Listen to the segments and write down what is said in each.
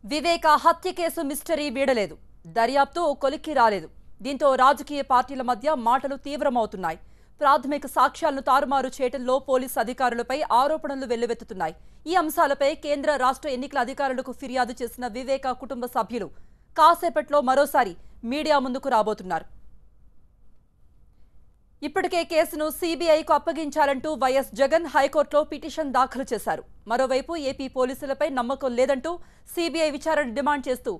వివేక హత్య case mystery వీడలేదు. దర్యాప్తు కొలిక్కి రాలేదు. దీంతో రాజకీయ పార్టీల మధ్య మాటలు తీవ్రమవుతున్నాయి. ప్రాథమిక సాక్ష్యాలను తారుమారు చేయడంలో పోలీసు అధికారులపై ఆరోపణలు వెల్లువెత్తుతున్నాయి. ఈ అంశాలపై కేంద్ర రాష్ట్ర ఎన్నికల అధికారులకు ఫిర్యాదు చేసిన వివేక కుటుంబ సభ్యులు కాసేపట్లో మరోసారి మీడియా ముందుకు రాబోతున్నారు. ఇప్పటికే కేసును సీబీఐకు అప్పగించాలంటూ వైఎస్ జగన్ హైకోర్టులో పిటిషన్ దాఖలు చేశారు. మరోవైపు ఏపీ పోలీసులపై నమ్మకం లేదంటూ సీబీఐ విచారణ డిమాండ్ చేస్తూ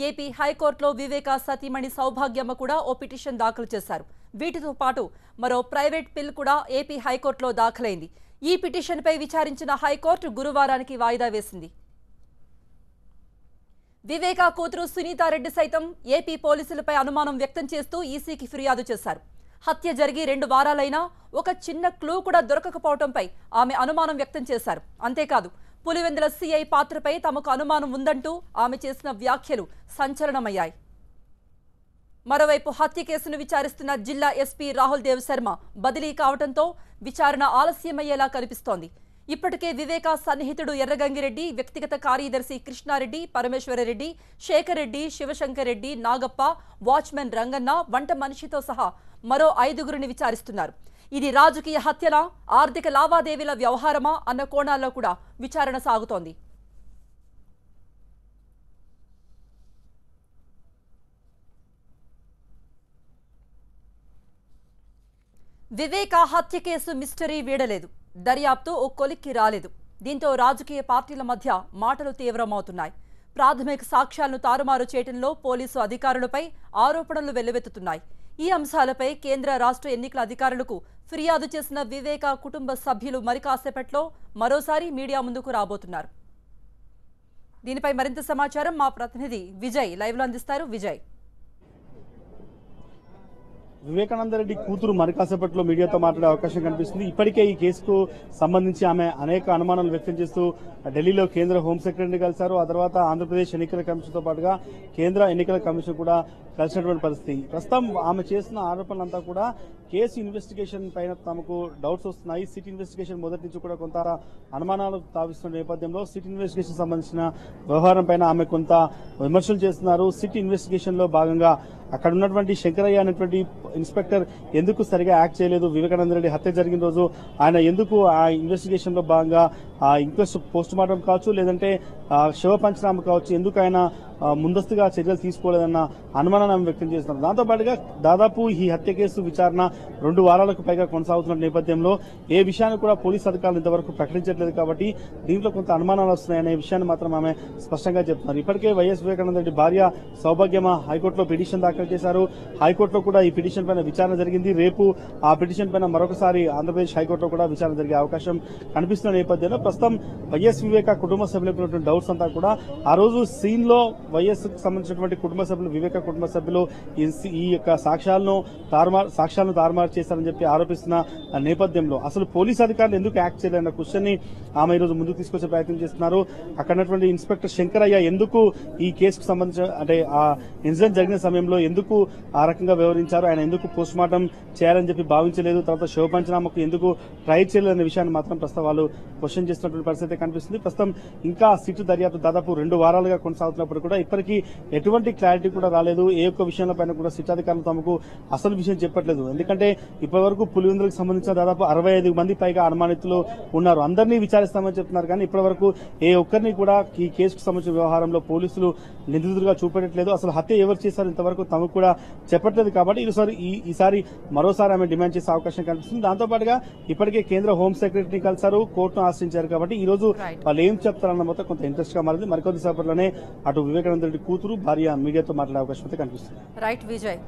ఏపీ హైకోర్టులో వివేక సతీమణి సౌభాగ్యమ్మ కూడా ఓ పిటిషన్ దాఖలు చేశారు. వీటితో పాటు మరో ప్రైవేట్ పిల్ కూడా ఏపీ హైకోర్టులో దాఖలైంది. ఈ పిటిషన్పై విచారించిన హైకోర్టు గురువారానికి వాయిదా వేసింది. వివేక కూతురు సునీతారెడ్డి సైతం ఏపీ పోలీసులపై అనుమానం వ్యక్తం చేస్తూ ఈసీకి ఫిర్యాదు చేశారు. హత్య జరిగి 2 వారాలైనా ఒక చిన్న క్లూ కూడా దొరకకపోవడంపై ఆమె అనుమానం వ్యక్తం చేశారు. అంతేకాదు పులివెందుల సీఐ పాత్రపై తమకు అనుమానం ఉందంటూ ఆమె చేసిన వ్యాఖ్యలు సంచలనమయ్యాయి. మరోవైపు హత్య కేసును విచారిస్తున్న జిల్లా ఎస్పీ రాహుల్ దేవ్ శర్మ బదిలీ కావడంతో విచారణ ఆలస్యమయ్యేలా కనిపిస్తోంది. ఇప్పటికే వివేక సన్నిహితుడు ఎర్రగంగిరెడ్డి, వ్యక్తిగత కార్యదర్శి కృష్ణారెడ్డి, పరమేశ్వరరెడ్డి, శేఖర్ రెడ్డి, శివశంకర్ రెడ్డి, నాగప్ప, వాచ్మెన్ రంగన్న, వంట మనిషితో సహా మరో 5గురిని విచారిస్తున్నారు. ఇది రాజకీయ హత్యలా, ఆర్థిక లావాదేవీల వ్యవహారమా అన్న కోణాల్లో కూడా విచారణ సాగుతోంది. వివేక హత్య కేసు మిస్టరీ వీడలేదు. దర్యాప్తు ఓ కొలిక్కి రాలేదు. దీంతో రాజకీయ పార్టీల మధ్య మాటలు తీవ్రమవుతున్నాయి. ప్రాథమిక సాక్ష్యాలను తారుమారు చేయడంలో పోలీసు అధికారులపై ఆరోపణలు వెల్లువెత్తుతున్నాయి. ఈ అంశాలపై కేంద్ర రాష్ట్ర ఎన్నికల అధికారులకు ఫిర్యాదు చేసిన వివేక కుటుంబ సభ్యులు మరి కాసేపట్లో మరోసారి మీడియా ముందుకు రాబోతున్నారు. దీనిపై మరింత సమాచారం మా ప్రతినిధి విజయ్ లైవ్లో అందిస్తారు. విజయ్, వివేకానందరెడ్డి కూతురు మరి కాసేపట్లో మీడియాతో మాట్లాడే అవకాశం కనిపిస్తుంది. ఇప్పటికే ఈ కేసుకు సంబంధించి ఆమె అనేక అనుమానాలు వ్యక్తం చేస్తూ ఢిల్లీలో కేంద్ర హోం సెక్రటరీని కలిశారు. ఆ తర్వాత ఆంధ్రప్రదేశ్ ఎన్నికల కమిషన్తో పాటుగా కేంద్ర ఎన్నికల కమిషన్ కూడా కలిసినటువంటి పరిస్థితి. ప్రస్తుతం ఆమె చేసిన ఆరోపణలంతా కూడా కేసు ఇన్వెస్టిగేషన్ పైన తమకు డౌట్స్ వస్తున్నాయి. సిట్ ఇన్వెస్టిగేషన్ మొదటి నుంచి కూడా కొంత అనుమానాలు తావిస్తున్న నేపథ్యంలో సిట్ ఇన్వెస్టిగేషన్ సంబంధించిన వ్యవహారం పైన ఆమె కొంత విమర్శలు చేస్తున్నారు. సిట్ ఇన్వెస్టిగేషన్ లో భాగంగా అక్కడ ఉన్నటువంటి శంకరయ్య అనేటువంటి ఇన్స్పెక్టర్ ఎందుకు సరిగా యాక్ట్ చేయలేదు, వివేకానందరెడ్డి హత్య జరిగిన రోజు ఆయన ఎందుకు ఆ ఇన్వెస్టిగేషన్ లో భాగంగా ఇంక్వెస్ట్ పోస్ట్ మార్టం కావచ్చు, లేదంటే శవ పంచనామా కావచ్చు, ఎందుకు ఆయన ముందస్తుగా చర్యలు తీసుకోలేదన్న అనుమానాన్ని ఆమె వ్యక్తం చేస్తున్నారు. దాంతో పాటుగా దాదాపు ఈ హత్య కేసు విచారణ 2 వారాలకు పైగా కొనసాగుతున్న నేపథ్యంలో ఏ విషయాన్ని కూడా పోలీసు అధికారులు ఇంతవరకు ప్రకటించట్లేదు. కాబట్టి దీంట్లో కొంత అనుమానాలు వస్తున్నాయనే విషయాన్ని మాత్రం ఆమె స్పష్టంగా చెప్తున్నారు. ఇప్పటికే వైఎస్ వివేకానందరెడ్డి భార్య సౌభాగ్యమ హైకోర్టులో పిటిషన్ దాఖలు చేశారు. హైకోర్టులో కూడా ఈ పిటిషన్ పైన విచారణ జరిగింది. రేపు ఆ పిటిషన్ పైన మరొకసారి ఆంధ్రప్రదేశ్ హైకోర్టులో కూడా విచారణ జరిగే అవకాశం కనిపిస్తున్న నేపథ్యంలో ప్రస్తుతం వైఎస్ వివేక కుటుంబ సభ్యులకు ఉన్నటువంటి డౌట్స్ అంతా కూడా ఆ రోజు సీన్ లో వైఎస్ కు సంబంధించినటువంటి కుటుంబ సభ్యులు, వివేక కుటుంబ సభ్యులు ఈ యొక్క సాక్ష్యాలను తారుమారు చేశారని చెప్పి ఆరోపిస్తున్న నేపథ్యంలో అసలు పోలీసు అధికారులు ఎందుకు యాక్ట్ చేయాలన్న క్వశ్చన్ ని ఆమె ఈ రోజు ముందుకు తీసుకొచ్చే ప్రయత్నం చేస్తున్నారు. అక్కడ ఉన్నటువంటి ఇన్స్పెక్టర్ శంకరయ్య ఎందుకు ఈ కేసుకు సంబంధించిన అంటే ఆ ఇన్సిడెంట్ జరిగిన సమయంలో ఎందుకు ఆ రకంగా వ్యవహరించారు, ఆయన ఎందుకు పోస్ట్ మార్టం చేయాలని చెప్పి భావించలేదు, తర్వాత శవ పంచనామాకు ఎందుకు ట్రై చేయలేదనే విషయాన్ని మాత్రం ప్రస్తుతం వాళ్ళు క్వశ్చన్ చేస్తున్నటువంటి పరిస్థితి కనిపిస్తుంది. ప్రస్తుతం ఇంకా సిట్ దర్యాప్తు దాదాపు 2 వారాలుగా కొనసాగుతున్నప్పుడు కూడా ఇప్పటికీ ఎటువంటి క్లారిటీ కూడా రాలేదు. ఏ ఒక్క విషయంలో పైన కూడా సిట్ అధికారులు తమకు అసలు విషయం చెప్పట్లేదు. ఎందుకంటే ఇప్పటివరకు పులివెందులకు సంబంధించిన దాదాపు 65 మంది పైగా అనుమానితులు ఉన్నారు. అందరినీ విచారిస్తామని చెప్తున్నారు. కానీ ఇప్పటివరకు ఏ ఒక్కరిని కూడా ఈ కేసుకు సంబంధించిన వ్యవహారంలో పోలీసులు నిందితులుగా చూపెట్టట్లేదు. అసలు హత్య ఎవరు చేశారు ఇంతవరకు తమకు కూడా చెప్పట్లేదు. కాబట్టి ఈసారి మరోసారి ఆమె డిమాండ్ చేసే అవకాశం కనిపిస్తుంది. దాంతో పాటుగా ఇప్పటికే కేంద్ర హోం సెక్రటరీని కలిశారు, కోర్టును ఆశ్రయించారు. కాబట్టి ఈ రోజు వాళ్ళు ఏం చెప్తారన్న మొత్తం కొంత ఇంట్రెస్ట్ గా మారింది. మరికొద్ది సేపట్లోనే అటు వివేకానందరెడ్డి కూతురు, భార్య మీడియాతో మాట్లాడే అవకాశం అయితే కనిపిస్తుంది. రైట్ విజయ్.